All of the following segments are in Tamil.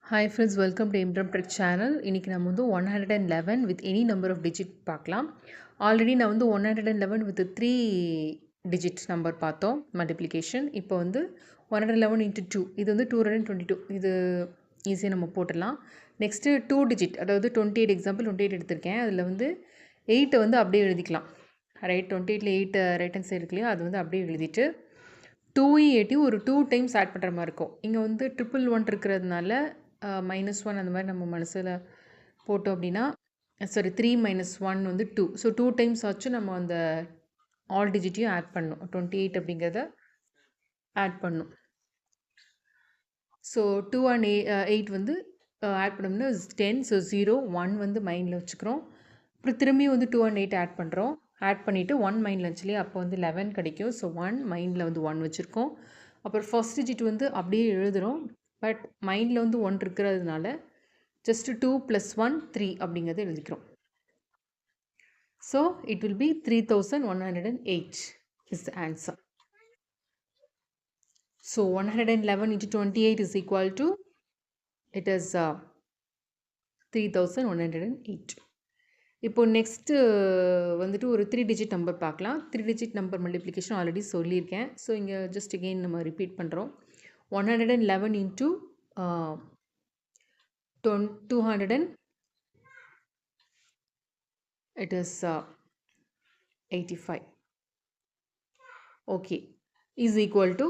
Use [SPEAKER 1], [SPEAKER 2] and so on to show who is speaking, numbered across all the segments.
[SPEAKER 1] Hi friends, welcome to Imdram Tech channel. இன்னைக்கு நம்ம வந்து 111 with any number of digit பார்க்கலாம். ஆல்ரெடி நான் வந்து 111 with 3 digit number பார்த்தோம் மல்டிப்ளிகேஷன். இப்போ வந்து 111 into 2 இது வந்து 222. இது ஈஸியாக நம்ம போட்டுடலாம். நெக்ஸ்ட்டு 2 digit அதாவது 28 எக்ஸாம்பிள் 28 எடுத்திருக்கேன். அதில் வந்து 8 வந்து அப்படியே எழுதிக்கலாம். ரைட் 28ல் 8 ரைட் ஹேண்ட் சைடு இருக்கு இல்லையா, அது வந்து அப்படியே எழுதிட்டு 2 ஒரு 2 டைம்ஸ் ஆட் பண்ணுற மாதிரி இருக்கும். இங்கே வந்து 111 இருக்கிறதுனால -1 அந்த மாதிரி நம்ம மனசில் போட்டோம் அப்படின்னா சாரி 3 - 1 வந்து 2. ஸோ 2 டைம்ஸ் ஆச்சும் நம்ம அந்த ஆல் டிஜிட்டையும் ஆட் பண்ணணும். 28 அப்படிங்கிறத ஆட் பண்ணும். ஸோ 2 and 8 வந்து ஆட் பண்ணோம்னா 10. ஸோ 0 1 வந்து மைண்டில் வச்சுக்கிறோம். அப்புறம் திரும்பி வந்து 2 and 8 ஆட் பண்ணுறோம். ஆட் பண்ணிவிட்டு 1 மைண்டில் வச்சுலையே, அப்போ வந்து 11 கிடைக்கும். ஸோ 1 மைண்டில் வந்து 1 வச்சுருக்கோம். அப்புறம் ஃபர்ஸ்ட் டிஜிட் வந்து அப்படியே எழுதுகிறோம். பட் மைண்டில் வந்து 1 இருக்கிறதுனால ஜஸ்ட் 2 + 1 3 அப்படிங்கிறத எழுதிக்கிறோம். So it will be 3108 is the answer. So 111 into 28 is equal to, it is 3108. இப்போ நெக்ஸ்ட்டு வந்துட்டு ஒரு 3 டிஜிட் நம்பர் பார்க்கலாம். 3 டிஜிட் நம்பர் மல்டிப்ளிகேஷன் ஆல்ரெடி சொல்லியிருக்கேன். ஸோ இங்கே ஜஸ்ட் அகெயின் நம்ம ரிப்பீட் பண்ணுறோம். 111 into 200, it is 85. Okay, is equal to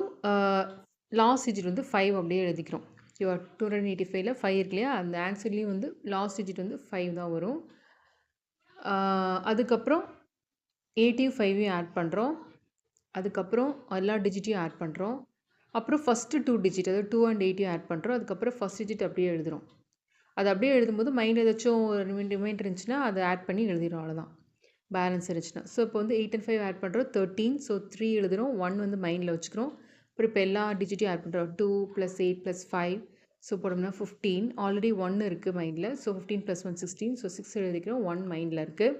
[SPEAKER 1] last digit வந்து 5 அப்படியே எழுதிக்கிறோம். ஓகேவா, 285ல் 5 இருக்கு இல்லையா, அந்த ஆன்சர்லேயும் வந்து லாஸ்ட் டிஜிட் வந்து 5 தான் வரும். அதுக்கப்புறம் 8யும் 5யும் ஆட் பண்ணுறோம். அதுக்கப்புறம் எல்லா டிஜிட்டையும் ஆட் பண்ணுறோம். அப்புறம் ஃபஸ்ட்டு 2 டிஜிட் அதாவது 2 and 8யும் ஆட் பண்ணுறோம். அதுக்கப்புறம் ஃபஸ்ட் டிஜிட் அப்படியே எழுதுகிறோம். அது அப்படியே எழுதும்போது மைண்ட் ஏதாச்சும் ரிமைண்டர் இருந்துச்சுன்னா அதை ஆட் பண்ணி எழுதிடும், அவ்வளோதான். பேலன்ஸ் இருந்துச்சுன்னா. ஸோ இப்போ வந்து 8 and 5 ஆட் பண்ணுறோம் 13. ஸோ 3 எழுதுகிறோம். 1 வந்து மைண்டில் வச்சுக்கிறோம். அப்புறம் இப்போ எல்லா டிஜிட்டையும் ஆட் பண்ணுறோம். 2 + 8 + 5. ஸோ போட்டோம்னா 15. ஆல்ரெடி 1 இருக்குது மைண்டில். ஸோ 15 + 1 16. ஸோ 6 எழுதிக்கிறோம். 1 மைண்டில் இருக்குது.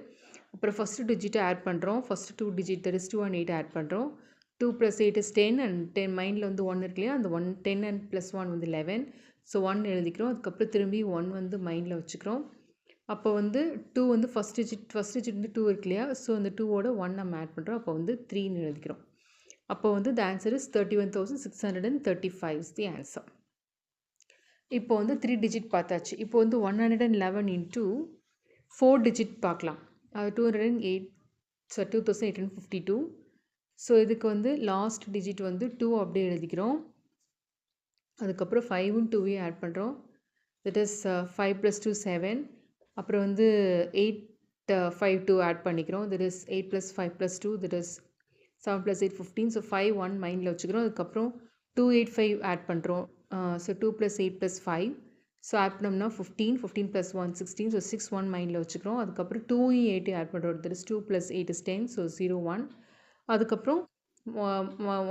[SPEAKER 1] அப்புறம் ஃபஸ்ட்டு டிஜிட்டை ஆட் பண்ணுறோம். First 2 digit that is 2 and 8 add பண்ணுறோம். 2 + 8 is 10 and 10 மைண்டில் வந்து 1 இருக்கு இல்லையா, அந்த 1 10 and +1 வந்து 11. ஸோ 1 எழுதிக்கிறோம். அதுக்கப்புறம் திரும்பி 1 வந்து மைண்டில் வச்சுக்கிறோம். அப்போ வந்து 2 வந்து ஃபஸ்ட் டிஜிட் வந்து 2 இருக்கு இல்லையா, ஸோ அந்த 2ஓட 1 நம்ம ஆட் பண்ணுறோம். அப்போ வந்து 3ன்னு எழுதிக்கிறோம். அப்போ வந்து the answer is 31,635 is the answer. இப்போ வந்து 3 டிஜிட் பார்த்தாச்சு. இப்போ வந்து 111 into 4 டிஜிட் பார்க்கலாம். 2852. ஸோ இதுக்கு வந்து லாஸ்ட் டிஜிட் வந்து 2 அப்படியே எழுதிக்கிறோம். அதுக்கப்புறம் 5ம் 2வையும் ஆட் பண்ணுறோம். That is 5 + 2 7. அப்புறம் வந்து 8 5 2 ஆட் பண்ணிக்கிறோம். That is 8 + 5 + 2 that is 7 + 8 15. So 5 1 மைண்டில் வச்சுக்கிறோம். அதுக்கப்புறம் 2 8 5 ஆட் பண்ணுறோம். ஸோ 2 + 8 + 5. ஸோ ஆட் பண்ணோம்னா 15 15 + 1 16. ஸோ 6 1 மைண்டில் வச்சுக்கிறோம். அதுக்கப்புறம் 2யும் 8 ஆட் பண்ணுறோம். That is 2 + 8 is 10. ஸோ 0 1. அதுக்கப்புறம்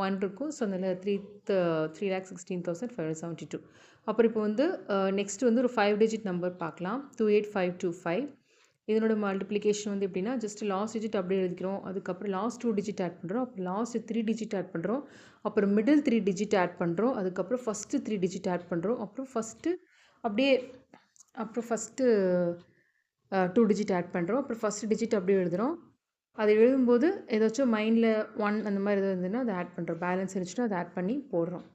[SPEAKER 1] 1 இருக்கும். ஸோ அதில் 3,16,572. அப்புறம் இப்போ வந்து நெக்ஸ்ட் வந்து ஒரு 5 டிஜிட் நம்பர் பார்க்கலாம். 28525. இதனோட மல்டிப்ளிகேஷன் வந்து எப்படின்னா, ஜஸ்ட் லாஸ்ட் டிஜிட் அப்படியே எழுதிக்கிறோம். அதுக்கப்புறம் லாஸ்ட் 2 டிஜிட் ஆட் பண்ணுறோம். அப்புறம் லாஸ்ட் 3 டிஜிட் ஆட் பண்ணுறோம். அப்புறம் மிடில் 3 டிஜிட் ஆட் பண்ணுறோம். அதுக்கப்புறம் ஃபஸ்ட்டு 3 டிஜிட் ஆட் பண்ணுறோம். அப்புறம் ஃபஸ்ட்டு 2 டிஜிட் ஆட் பண்ணுறோம். அப்புறம் ஃபஸ்ட்டு டிஜிட் அப்படியே எழுதுகிறோம். அதை எழுதும்போது ஏதாச்சும் மைண்டில் 1 அந்த மாதிரி எதாவது இருந்ததுன்னா அதை ஆட் பண்ணுறோம். பேலன்ஸ் இருந்துச்சுன்னா அதை ஆட் பண்ணி போடுறோம்.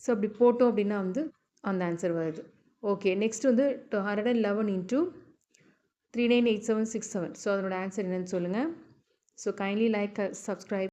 [SPEAKER 1] ஸோ அப்படி போட்டோம் அப்படின்னா வந்து அந்த ஆன்சர் வருது. ஓகே, நெக்ஸ்ட் வந்து 111 into 398767. ஸோ அதனோட ஆன்சர் என்னன்னு சொல்லுங்கள். So kindly like, subscribe.